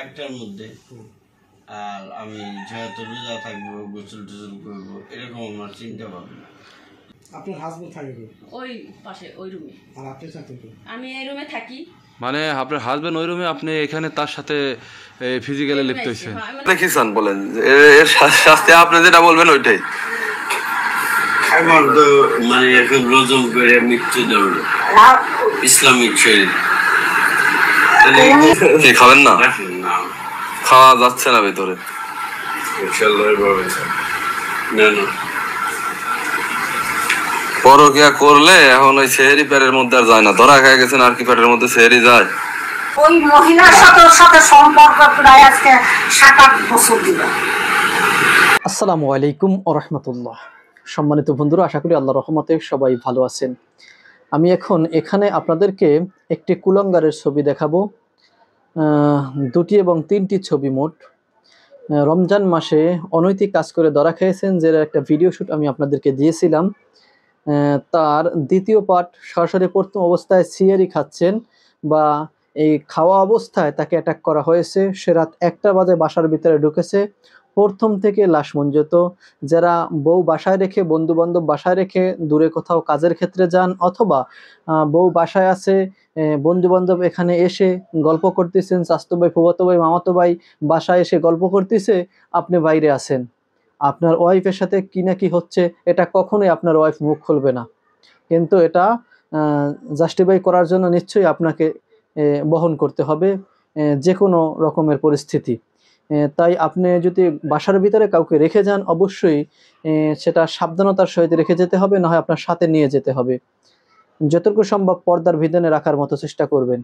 একটার মধ্যে। আর আমি যেহেতু রোজা থাকবো, গোসল টোসল করবো, এরকম আমার চিন্তা ভাবনা। আপনার হাজবেন্ড থাকে ওই পাশে ওই রুমে, আর আপনি থাকেন? আমি এই রুমে থাকি। মানে আপনার হাজবেন্ড ওই রুমে, আপনি এখানে তার সাথে ফিজিক্যালি লিপ্ত হয়েছেন? কি চান বলেন, এর শাস্তি আপনি যেটা বলবেন ওইটাই। এখন তো মানে এখন রজম করে মৃত্যুদণ্ড ইসলামিক শরীর খাবেন না, খাওয়া যাচ্ছে না ভেতরে। না না, পরকিয়া করলে এখন ওই সেহেরি প্যারের মধ্যে আর যায় না। ধরা খেয়ে গেছেন আর কি প্যারের মধ্যে সেহেরি যায়? ওই মহিলার সাথে সম্পর্ক প্রায় আজকে 7-8 বছর দিল। আসসালামু আলাইকুম ওয়া রাহমাতুল্লাহ। সম্মানিত বন্ধুরা, আশা করি আল্লাহর রহমতে সবাই ভালো আছেন। আমি এখন এখানে আপনাদেরকে একটি কুলাঙ্গারের ছবি দেখাবো, 2টি এবং 3টি ছবি মোট। রমজান মাসে অনৈতিক কাজ করে ধরা খেয়েছেন যে একটা ভিডিও শ্যুট আমি আপনাদেরকে দিয়েছিলাম, তার দ্বিতীয় পার্ট। সরাসরি প্রথম অবস্থায় সিয়ারি খাচ্ছেন বা এই খাওয়া অবস্থায় তাকে অ্যাটাক করা হয়েছে। সে রাত 1টা বাজে বাসার ভিতরে ঢুকেছে। প্রথম থেকে লাশ মঞ্জত। যারা বউ বাসায় রেখে, বন্ধু বান্ধব বাসায় রেখে দূরে কোথাও কাজের ক্ষেত্রে যান, অথবা বউ বাসায় আছে, বন্ধু বান্ধব এখানে এসে গল্প করতেছেন, চাচাতো ভাই, ফুফাতো ভাই, মামাতো ভাই বাসায় এসে গল্প করতেছে, আপনি বাইরে আছেন, আপনার ওয়াইফের সাথে কি না কি হচ্ছে, এটা কখনোই আপনার ওয়াইফ মুখ খুলবে না। কিন্তু এটা জাস্টিফাই করার জন্য নিশ্চয়ই আপনাকে বহন করতে হবে যে কোনো রকমের পরিস্থিতি। তাই আপনি যদি বাসার ভিতরে কাউকে রেখে যান, অবশ্যই সেটা সাবধানতার সহিত রেখে যেতে হবে, না হয় আপনার সাথে নিয়ে যেতে হবে। যতটুকু সম্ভব পর্দার ভিতরে রাখার মতো চেষ্টা করবেন।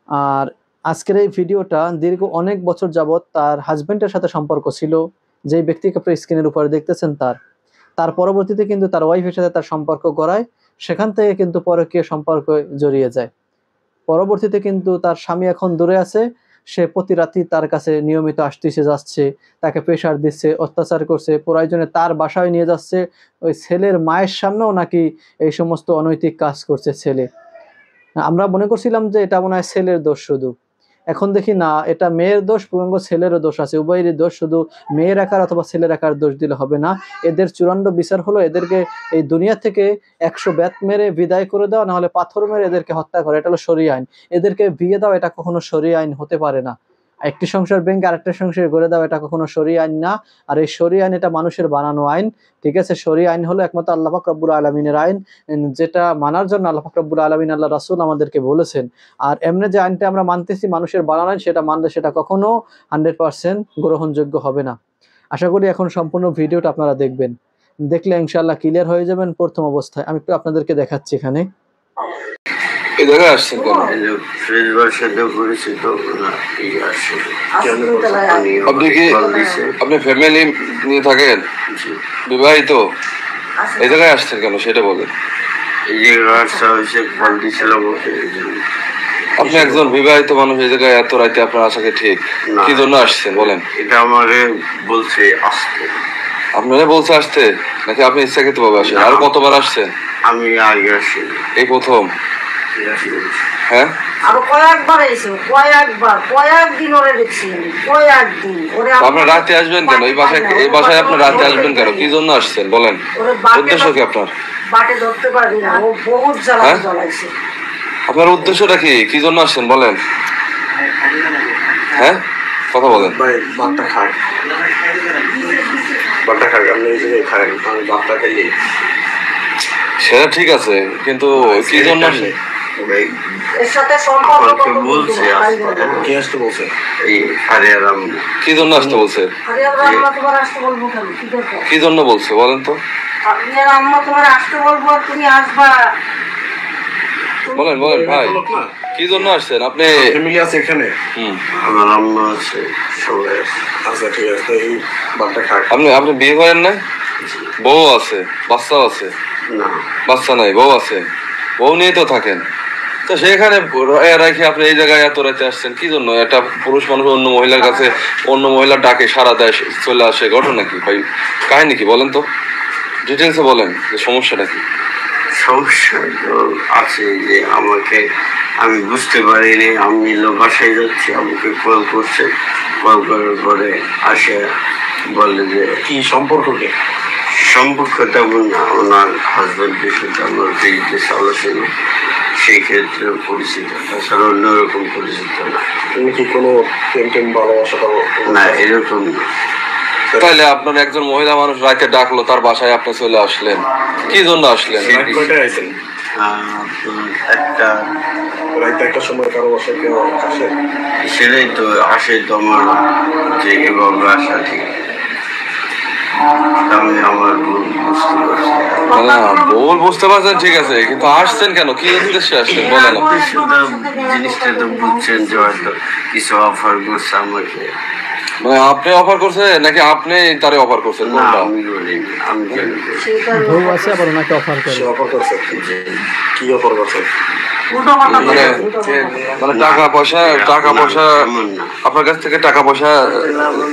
আর আজকের এই ভিডিওটা দীর্ঘ অনেক বছর যাবৎ তার হাজব্যান্ডের সাথে সম্পর্ক ছিল, যেই ব্যক্তিকে আপনি স্ক্রিনের উপরে দেখতেছেন তার পরবর্তীতে কিন্তু তার ওয়াইফের সাথে তার সম্পর্ক গড়ায়, সেখান থেকে কিন্তু পরকীয় সম্পর্ক জড়িয়ে যায়। পরবর্তীতে কিন্তু তার স্বামী এখন দূরে আছে, সে প্রতি রাতই তার কাছে নিয়মিত আসতেছে যাচ্ছে, তাকে প্রেশার দিচ্ছে, অত্যাচার করছে, প্রয়োজনে তার বাসায় নিয়ে যাচ্ছে। ওই ছেলের মায়ের সামনেও নাকি এই সমস্ত অনৈতিক কাজ করছে ছেলে। আমরা মনে করছিলাম যে এটা মনে হয় ছেলের দোষ শুধু, এখন দেখি না, এটা মেয়ের দোষ, পূর্ণাঙ্গ ছেলেরও দোষ আছে। উভয়েরই দোষ, শুধু মেয়ের একার অথবা ছেলের একার দোষ দিলে হবে না। এদের চূড়ান্ত বিচার হলো এদেরকে এই দুনিয়া থেকে 100 বেত মেরে বিদায় করে দেওয়া, নাহলে পাথর মেরে এদেরকে হত্যা করা। এটা হলো শরীয়ত আইন। এদেরকে বিয়ে দাও, এটা কখনো শরীয়ত আইন হতে পারে না। একটি সংসার ভেঙে আরেকটা সংসার গড়ে দাও, এটা কখনো শরীয়ত আইন না। আর এই শরীয়ত আইন এটা মানুষের বানানো আইন, ঠিক আছে? শরীয়ত আইন হলো একমাত্র আল্লাহ পাক রব্বুল আলামিনের আইন, যেটা মানার জন্য আল্লাহ পাক রব্বুল আলামিন, আল্লাহ রাসূল আমাদেরকে বলেছেন। আর এমনি যে আইনটা আমরা মানতেছি মানুষের বানানো আইন, সেটা মানলে সেটা কখনো 100% গ্রহণযোগ্য হবে না। আশা করি এখন সম্পূর্ণ ভিডিওটা আপনারা দেখবেন, দেখলে ইনশাআল্লাহ ক্লিয়ার হয়ে যাবেন। প্রথম অবস্থায় আমি একটু আপনাদেরকে দেখাচ্ছি। এখানে এই জায়গায় আসছেন কেন? আপনি ফ্যামিলি নিয়ে থাকেন, বিবাহিত, এই জায়গায় আসছেন কেন সেটা বলেন। আপনি একজন বিবাহিত মানুষ, এই জায়গায় এত রাতে আপনার আশাকে ঠিক কি জন্য আসছেন বলেন? এটা আমাকে বলছে আসতে। আপনারা বলছে আসতে, নাকি আপনি ইচ্ছাকৃত ভাবে আসেন? আর কতবার আসছেন? আমি আগে আসি, এই প্রথম? হ্যাঁ, আরো কয়েকবার এসে কয়েকদিন ওরে দেখছি, কয়েকদিন ওরে। আপনার রাতে আসবেন কেন এই বাসায় আপনার রাতে আসবেন কেন? কি জন্য আসছেন বলেন, উদ্দেশ্য কি আপনার? বাটে ধরতে পারবি না, ও বহুত জ্বালাইছে। আপনার উদ্দেশ্যটা কি, কি জন্য আসছেন বলেন? হ্যাঁ, কথা বলেন। বাটটা খাই, আপনি এই জায়গায় খাই, আমি বাটটা খাইয়ে। সেটা ঠিক আছে, কিন্তু কি জন্য আসেন? এর সাথে সম্পর্ক বলছে কে আসতে বলছে? এই হারিয়ারাম কি জন্য আসতে বলছে? আম্মা তোমার আসতে বলবো কেন? কি দরকার? কি জন্য বলছে বলেন তো? হারিয়ার আম্মা তোমার আসতে বলবো, আর তুমি আসবা। বলেন ভাই, কি জন্য আসছেন আপনি? ফ্যামিলি আছে এখানে? আমার আম্মা আছে, সবাই আছে। আচ্ছা ঠিক আছে, এই বাটটা খাই। আপনি বিয়ে করেন না? বউ আছে, বাচ্চা আছে? না, বাচ্চা নাই, বউ আছে। বউ নিয়ে তো থাকেন, তো সেখানে রেখে আপনি এই জায়গায় এত রাতে আসছেন কি জন্য? একটা পুরুষ মানুষ অন্য মহিলার কাছে, অন্য মহিলার ডাকে সাড়া দেয়, চলে আসে, ঘটনা কি ভাই, কাহিনী কি বলেন তো, ডিটেলসে বলেন যে সমস্যাটা কি? সমস্যা আছে যে আমাকে আমি বুঝতে পারিনি। আমি বাসায় যাচ্ছি, আমাকে কল করছে, কল করার পরে আসে বলে যে কি সম্পর্ক কি? সম্পর্ক তেমন না, ওনার হাজব্যান্ডের সাথে আমার বিজনেস আলোচনা, সেই ক্ষেত্রে পরিচিত, তাছাড়া অন্যরকম পরিচিত না। তুমি কি কোনো প্রেম ভালোবাসা করো? না, এরকম না। তাইলে আপনার একজন মহিলা মানুষ রাতে ডাকলো, তার বাসায় আপনি চলে আসলেন, কি জন্য আসলেন? কয়টায় আইছেন? রাইতে একটা সময় কারো বাসায় কেউ আসে? সেটাই তো আসে তো আমার যে এভাবে আসা ঠিক। আমি আমার ভুল বুঝতে পারছি। না, ভুল বুঝতে পারছেন, ঠিক আছে, কিন্তু আসছেন কেন, কি উদ্দেশ্যে আসছেন বলেন? জিনিসটা তো বুঝছেন যে হয়তো কিছু অফার করছে আমাকে। মানে আপনি অফার করছেন নাকি আপনি তারে অফার করছেন? না, কোনটা? আমি বলিনি, আমি কেন করছি? বউ আছে আবার ওনাকে অফার করে। সে অফার করছে? কি অফার করছে? মানে মানে টাকা পয়সা এমন না। আপনার কাছ থেকে টাকা পয়সা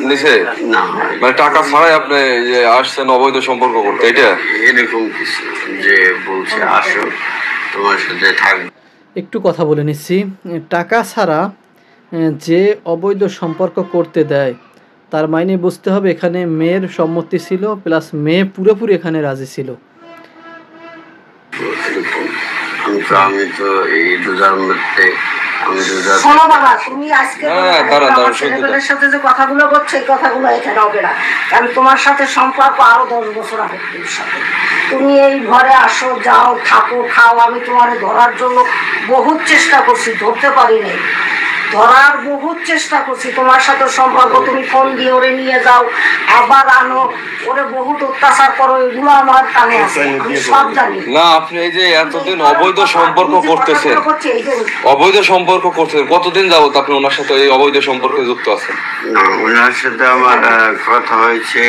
নিছে? না, মানে টাকা ছাড়াই আপনি যে আসছেন অবৈধ সম্পর্ক করতে, এটা? এরকম কিছু যে বলছে আসো তোমার সাথে থাকবো। একটু কথা বলে নিচ্ছি। টাকা ছাড়া যে অবৈধ সম্পর্ক করতে দেয়, তার মাইনে বুঝতে হবে এখানে মেয়ের সম্মতি ছিল, প্লাস মেয়ে পুরোপুরি এখানে রাজি ছিল। আমি তো এই রোজার মধ্যে আমি রোজা শোনো বাবা, তুমি আজকে হ্যাঁ, দাঁড়ান, আমার শুনতে দাও। ছেলেপেলের সাথে যে কথাগুলো করছো, এই কথাগুলো এখানে হবে না। আমি তোমার সাথে সম্পর্ক আরো 10 বছর আগে তোমার সাথে। তুমি এই ঘরে আসো, যাও, থাকো, খাও। আমি তোমার ধরার জন্য বহুত চেষ্টা করছি, ধরতে পারিনি। ধরার বহুত চেষ্টা করছি, তোমার সাথে সম্পর্ক। তুমি ফোন দিয়ে ওরে নিয়ে যাও, আবার আনো, ওরে বহুত অত্যাচার করো, এগুলো আমার কানে আছে, আমি সব জানি। না, আপনি এই যে এতদিন অবৈধ সম্পর্ক করতেছেন, এই যে অবৈধ সম্পর্ক করতেছেন, কতদিন যাবত আপনি ওনার সাথে এই অবৈধ সম্পর্কে যুক্ত আছেন? না, ওনার সাথে আমার কথা হয়েছে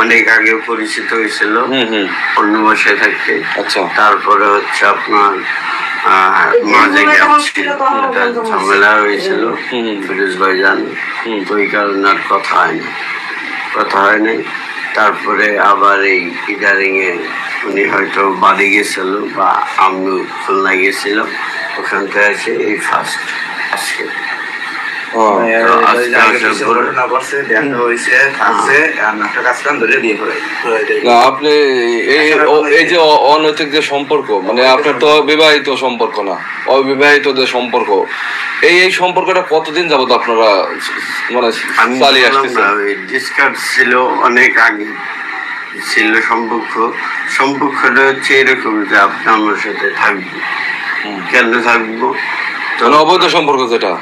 অনেক আগে, পরিচিত হয়েছিল অন্য বাসায় থাকতে। আচ্ছা। তারপরে হচ্ছে আপনার মাঝে গ্যাপ ছিল, ঝামেলা হয়েছিল, ফিরোজ ভাই জান, তো ওই কারণে আর কথা হয়নি। তারপরে আবার এই ইদারিং এ উনি হয়তো বাড়ি গেছিল বা আমি খুলনা গেছিলাম, ওখান থেকে এসে এই ফার্স্ট আজকে না, আপনি এই যে অনৈতিক যে সম্পর্ক, মানে আপনার তো বিবাহিত সম্পর্ক না, অবিবাহিত যে সম্পর্ক, এই সম্পর্কটা কতদিন যাবত আপনারা মানে চালিয়ে আসতেছেন? ডিসকাস ছিল অনেক আগে ছিল সম্পর্কটা হচ্ছে এরকম যে আপনি আমার সাথে থাকবো। কেন থাকবো? মানে অবৈধ সম্পর্ক যেটা,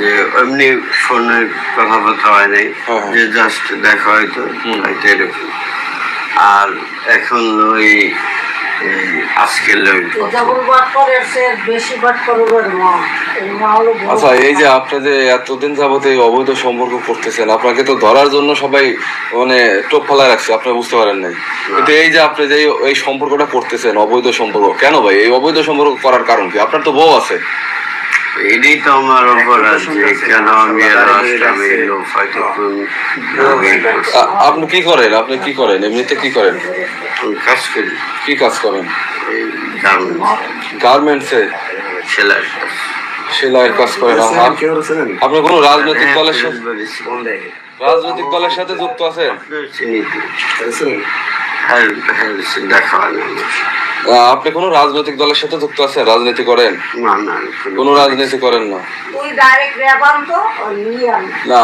যে এমনি ফোনে কথাবার্তা হয় নাই, যে জাস্ট দেখা হয়তো এরকম। আর এখন ওই আজকের আচ্ছা, এই যে আপনি যে এতদিন যাবত এই অবৈধ সম্পর্ক করতেছেন, আপনাকে তো ধরার জন্য সবাই মানে টোপ ফেলায় রাখছে, আপনি বুঝতে পারেন নাই। কিন্তু এই যে আপনি যে এই সম্পর্কটা করতেছেন, অবৈধ সম্পর্ক, কেন ভাই এই অবৈধ সম্পর্ক করার কারণ কি? আপনার তো বউ আছে। এটাই তো আমার অপরাধ, যে কেন আমি আপনি কি করেন? এমনিতে কি করেন? কাজ করি। কি কাজ করেন? গার্মেন্টসে সেলাইয়ের কাজ করেন। আপনি কোনো রাজনৈতিক দলের সাথে যুক্ত আছেন? আপনি কোন রাজনৈতিক দলের সাথে যুক্ত আছেন? রাজনীতি করেন? কোন রাজনীতি করেন না? না,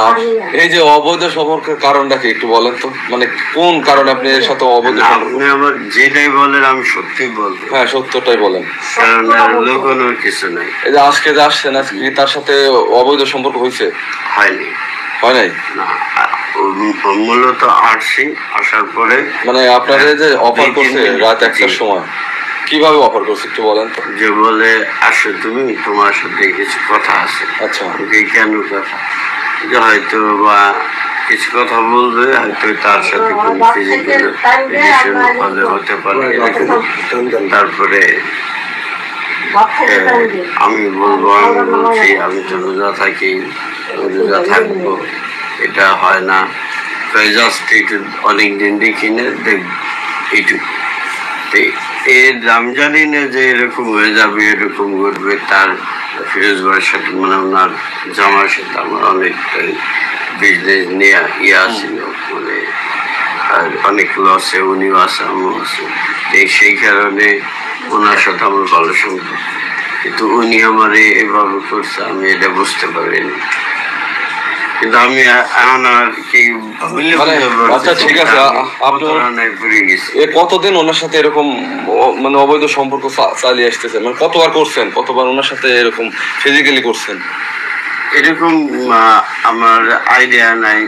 এই যে অবৈধ সম্পর্কের কারণটা কি একটু বলেন তো, মানে কোন কারণে আপনি এর সাথে অবৈধ সম্পর্ক? আপনি আমার যেটাই বলেন আমি সত্যি বলবো। হ্যাঁ, সত্যটাই বলেন, কারণ লুকানোর কিছু নাই। এই যে আজকে যে আসছেন, আজকে তার সাথে অবৈধ সম্পর্ক হয়েছে? হয়নি। হয় নাই? মূলত আসছি, আসার পরে মানে আপনাদের যে অফার করছে রাত 1টার সময়, কিভাবে অফার করছে একটু বলেন তো? যে বলে আসো তুমি, তোমার সাথে কিছু কথা আছে। আচ্ছা। কেন কথা? যে হয়তো বা কিছু কথা বলবে, হয়তো তার সাথে কোনো ফিজিক্যাল রিলেশন হতে পারে। তারপরে আমি বলবো, আমি বলছি আমি তো রোজা থাকি, রোজা থাকবো, এটা হয় না। জাস্ট একটু অনেকদিন দেখি না, দেখব এইটুকু। আমি জানি না যে এরকম হয়ে যাবে, এরকম করবে। তার ফিরোজ ভাইয়ের সাথে মানে ওনার জামার সাথে আমার অনেকটাই বিজনেস নিয়ে ছিল, মানে আর অনেক লসে উনিও আছে আমিও আছে। সেই কারণে ওনার সাথে আমার ভালো সম্পর্ক, কিন্তু উনি আমার এভাবে করছে আমি এটা বুঝতে পারিনি। কিন্তু আমি এখন আর কি আচ্ছা ঠিক আছে, আপনি কতদিন ওনার সাথে এরকম মানে অবৈধ সম্পর্ক চালিয়ে আসতেছেন? মানে কতবার করছেন, কতবার ওনার সাথে এরকম ফিজিক্যালি করছেন? এরকম আমার আইডিয়া নাই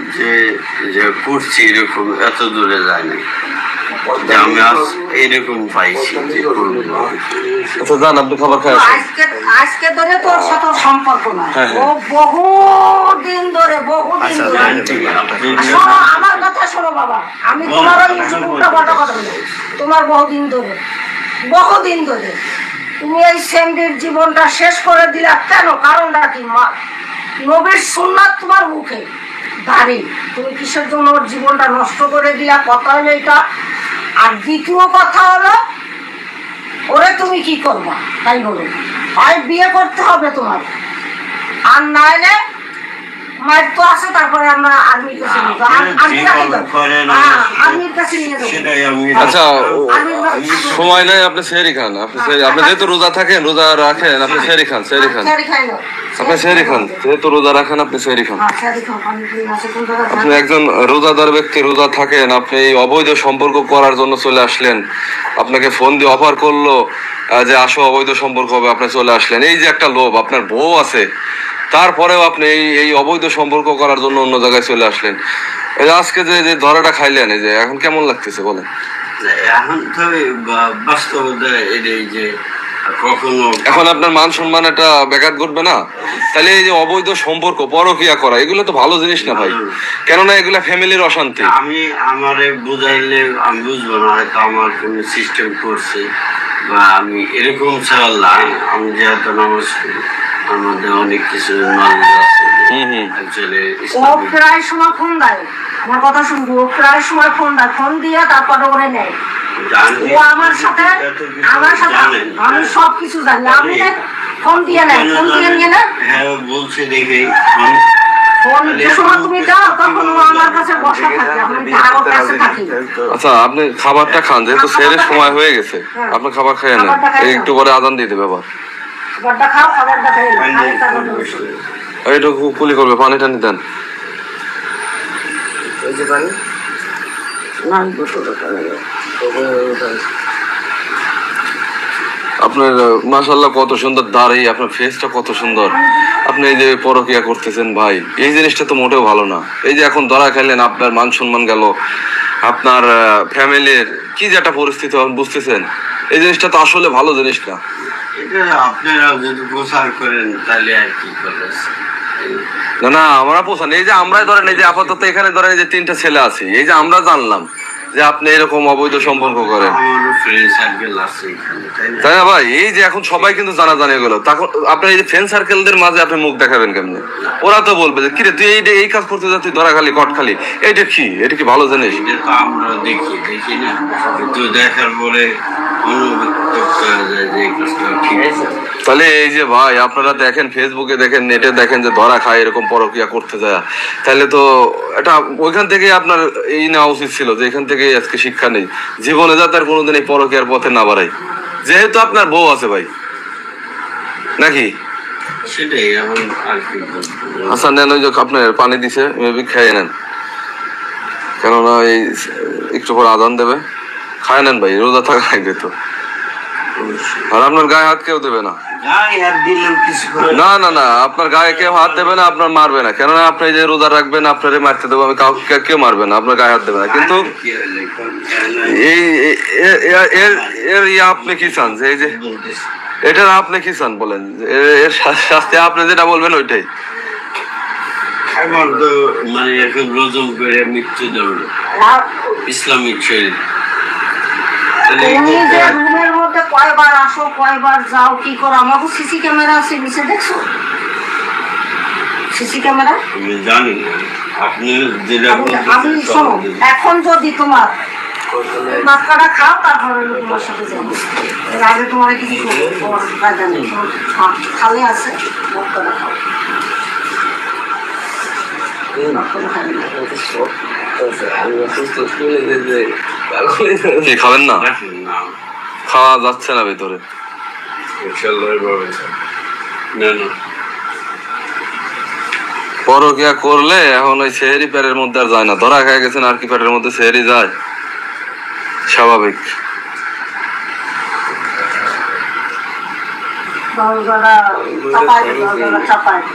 যে করছি, এরকম এত দূরে যায় নাই যে আমি আজ এরকম পাইছি যে করবো। আচ্ছা যান, আপনি খাবার খাই আসেন। আজকে ধরে তোর সাথে সম্পর্ক না, ও বহুদিন ধরে শোনো আমার কথা, শোনো বাবা, আমি তোমার উল্টা পাল্টা কথা বলি। তোমার বহুদিন ধরে তুমি এই সেমডির জীবনটা শেষ করে দিলা কেন? কারণটা কি? নবীর সুন্নাত তোমার মুখে দাঁড়ি, তুমি কিসের জন্য ওর জীবনটা নষ্ট করে দিলা? কথা হলো এটা। আর দ্বিতীয় কথা হলো ওরে তুমি কি করবা তাই বলো, হয় বিয়ে করতে হবে তোমার, আর নাইলে মায়ের তো আছে, তারপরে আমরা আর্মির কাছে নিয়ে যাবো। আচ্ছা সময় নাই, আপনি সেহরি খান। আপনি যেহেতু রোজা থাকেন, রোজা রাখেন, আপনি সেহরি খান। আপনি সেহরি খান, যেহেতু রোজা রাখেন আপনি সেহরি খান। আপনি একজন রোজাদার ব্যক্তি, রোজা থাকেন, আপনি এই অবৈধ সম্পর্ক করার জন্য চলে আসলেন। আপনাকে ফোন দিয়ে অফার করলো যে আসো অবৈধ সম্পর্ক হবে, আপনি চলে আসলেন। এই যে একটা লোভ, আপনার বউ আছে, তারপরেও আপনি এই অবৈধ সম্পর্ক করার জন্য অন্য জায়গায় চলে আসলেন। আজকে যে ধরাটা খাইলেন, এই যে এখন কেমন লাগতেছে বলেন? এখন তো বাস্তবতা এটাই যে কখনো এখন আপনার মান সম্মান একটা ব্যাঘাত ঘটবে না? তাহলে এই যে অবৈধ সম্পর্ক, পরকিয়া করা, এগুলো তো ভালো জিনিস না ভাই, কেননা এগুলা ফ্যামিলির অশান্তি। আমি আমারে বুঝাইলে আমি বুঝবো না, হয়তো আমার কোনো সিস্টেম করছে বা আমি এরকম চাল্লাম। আমি যেহেতু নামাজ করি, আমার মধ্যে অনেক কিছু নলেজ আছে। ও প্রায় সময় ফোন দেয়, আমার কথা শুনবো, ও প্রায় সময় ফোন দেয়, ফোন দিয়ে তারপরে ওরে নেয়। ও আমার সাথে আমি সবকিছু জানি, আমি ফোন দিয়ে নেয়, ফোন দিয়ে নিয়ে নেয়। হ্যাঁ বলছে দেখে আচ্ছা আপনি খাবারটা খান, যেহেতু সেরের সময় হয়ে গেছে, আপনি খাবার খাইয়ে নেন, একটু পরে আজান দিয়ে দেবে আবার। এইটুকু কুলি করবে, পানি টানি দেন। আপনার মাশাআল্লাহ কত সুন্দর দাড়ি, আপনার ফেসটা কত সুন্দর। আপনি এই যে পরকিয়া করতেছেন ভাই, এই জিনিসটা তো মোটেও ভালো না। এই যে এখন ধরা খাইলেন, আপনার মান সম্মান গেল, আপনার ফ্যামিলির কি যে একটা পরিস্থিতি বুঝতেছেন, এই জিনিসটা তো আসলে ভালো জিনিস না। আপনারা যদি প্রচার করেন তাহলে আর কি করবেন? না আমরা পোষান, এই যে আমরাই ধরেন, এই যে আপাতত এখানে ধরেন এই যে 3টা ছেলে আছে, এই যে আমরা জানলাম যে আপনি এরকম অবৈধ সম্পর্ক করেন, তাই না ভাই? এই যে এখন সবাই কিন্তু জানা এগুলো, তখন আপনার এই যে ফ্রেন্ড সার্কেলদের মাঝে আপনি মুখ দেখাবেন কেমনে? ওরা তো বলবে যে কিরে তুই এই কাজ করতে যা, তুই ধরা খালি কট খালি, এটা কি ভালো জিনিস? আমরা দেখি না, কিন্তু দেখার পরে তাহলে এই যে ভাই আপনারা দেখেন, ফেসবুকে দেখেন, নেটে দেখেন যে ধরা খায় এরকম পরকিয়া করতে যায়, তাহলে তো এটা ওইখান থেকে আপনার এই নেওয়া উচিত ছিল যে এখান থেকে আজকে শিক্ষা নেই, জীবনে যাতে আর কোনোদিন এই পরকিয়ার পথে না বাড়াই, যেহেতু আপনার বউ আছে ভাই, নাকি? সেটাই এখন আর কি। আচ্ছা নেন, ওই যে আপনার পানি দিছে, মেবি খেয়ে নেন, কেননা এই একটু পর আজান দেবে। খায় নেন ভাই, রোজা থাকা লাগবে তো। আর আপনার গায়ে হাত কেউ দেবে না, না আপনার গায়ে কেউ হাত দেবে না, আপনার মারবে না, কেননা আপনি যে রোজা রাখবেন আপনারে মারতে দেবো আমি, কাউকে কেউ মারবে না, আপনার গায়ে হাত দেবে না। কিন্তু এই আপনি কি চান যে এই যে এটা আপনি কি চান বলেন? এর শাস্তি আপনি যেটা বলবেন ওইটাই। এখন তো মানে এখন রোজম করে মৃত্যু দণ্ড ইসলামিক শরীর। তুমি যে রুমের মধ্যে কয়বার আসো, কয়বার যাও, কি করো? আমাকে সিসি ক্যামেরা আছে, নিচে দেখছো সিসি ক্যামেরা? আমি জানি না, আপনি যেটা আমি শোনো, এখন যদি তোমার মাছটা খাও, তারপরে তোমার সাথে যাবো। এর আগে তোমার কিছু করবো, তোমার কায়দা নেই। খালে আছে, মাছটা খাও। কি খাবেন না? না খাওয়া যাচ্ছে না ভিতরে। না না পরকিয়া করলে এখন ওই সেহেরি পেটের মধ্যে আর যায় না। ধরা খেয়ে গেছেন আর কি পেটের মধ্যে সেহেরি যায়? স্বাভাবিক। দরজাটা চাপাই দে, দরজাটা চাপাই দে।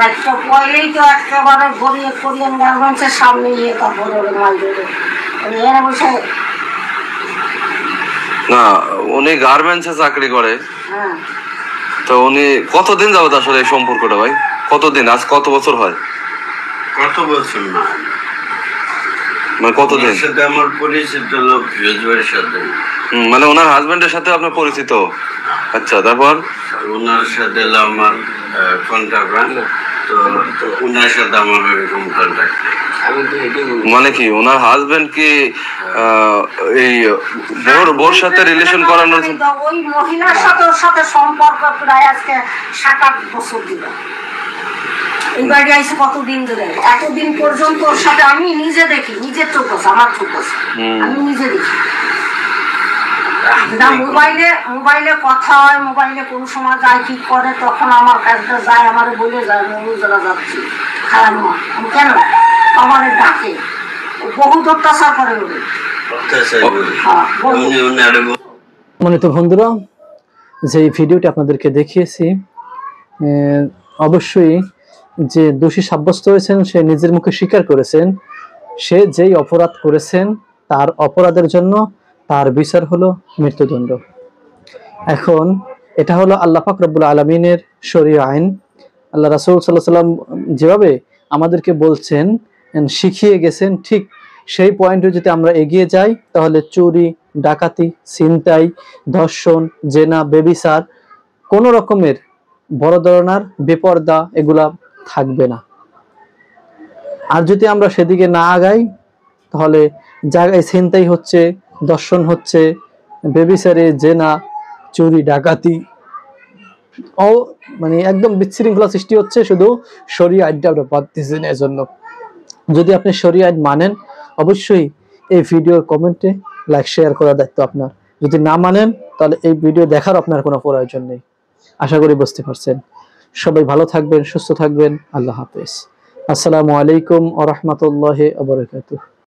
একটা পয়লেই তো একেবারে গড়িয়ে কোরিয়ান গার্মেন্টসের সামনে গিয়ে তারপরে ওরে মাল দেবে। এখানে বসে না, উনি গার্মেন্টসে চাকরি করে। হ্যাঁ, তো উনি কতদিন যাবত আসলে এই সম্পর্কটা ভাই? কতদিন? আজ কত বছর হয়? কত বছর না, মানে কতদিন? ওর সাথে আমার পরিচিত লোক ফিরোজবাড়ির সাথে। মানে ওনার হাজবেন্ডের সাথে আপনার পরিচিত? আচ্ছা, তারপর? ওনার সাথে হলো আমার কন্ট্যাক্ট হয় না, তো ওনার সাথে আমার এরকম কন্ট্যাক্ট। মানে কি ওনার হাজবেন্ড কি এই বোর সাথে রিলেশন করানোর জন্য? ওই মহিলার সাথে ওর সাথে সম্পর্ক প্রায় আজকে 7-8 বছর দিল। এই বাড়ি আইসে কতদিন ধরে, এতদিন পর্যন্ত ওর সাথে আমি নিজে দেখি, নিজের চোখ আছে, আমার চোখ আছে, আমি নিজে দেখি। মোবাইলে কথা হয়, মোবাইলে কোন সময় যায় কি করে, তখন আমার কাজটা যায়, আমার বলে যায় আমি যারা যাচ্ছি খারাপ না। আমি কেন আমার ডাকে, বহুত অত্যাচার করে ওরে। হ্যাঁ, বহুত। সম্মানিত বন্ধুরা, যে ভিডিওটি আপনাদেরকে দেখিয়েছি, অবশ্যই যে দোষী সাব্যস্ত হয়েছেন সে নিজের মুখে স্বীকার করেছেন, সে যেই অপরাধ করেছেন তার অপরাধের জন্য তার বিচার হলো মৃত্যুদণ্ড। এখন এটা হলো আল্লাহ পাক রব্বুল আলামিনের শরীয়ত আইন। আল্লাহ রাসূল সাল্লাল্লাহু আলাইহি ওয়াসাল্লাম যেভাবে আমাদেরকে বলছেন, শিখিয়ে গেছেন, ঠিক সেই পয়েন্টে যদি আমরা এগিয়ে যাই তাহলে চুরি, ডাকাতি, ছিনতাই, ধর্ষণ, জেনা, বেবিচার, কোনো রকমের বড় ধরনের বেপরদা এগুলা থাকবে না। আর যদি আমরা সেদিকে না আগাই তাহলে জায়গায় ছিনতাই হচ্ছে, ধর্ষণ হচ্ছে, বেবিচারে, জেনা, চুরি, ডাকাতি ও মানে একদম বিশৃঙ্খলা সৃষ্টি হচ্ছে, শুধু শরীয়ত আইনটা আমরা পাচ্ছি না। এজন্য যদি আপনি শরীয়ত আইন মানেন, অবশ্যই এই ভিডিওর কমেন্টে লাইক শেয়ার করার দায়িত্ব আপনার। যদি না মানেন তাহলে এই ভিডিও দেখার আপনার কোনো প্রয়োজন নেই। আশা করি বুঝতে পারছেন। সবাই ভালো থাকবেন, সুস্থ থাকবেন। আল্লাহ হাফেজ। আসসালামু আলাইকুম ওয়া রাহমাতুল্লাহি ওয়া বারাকাতুহু।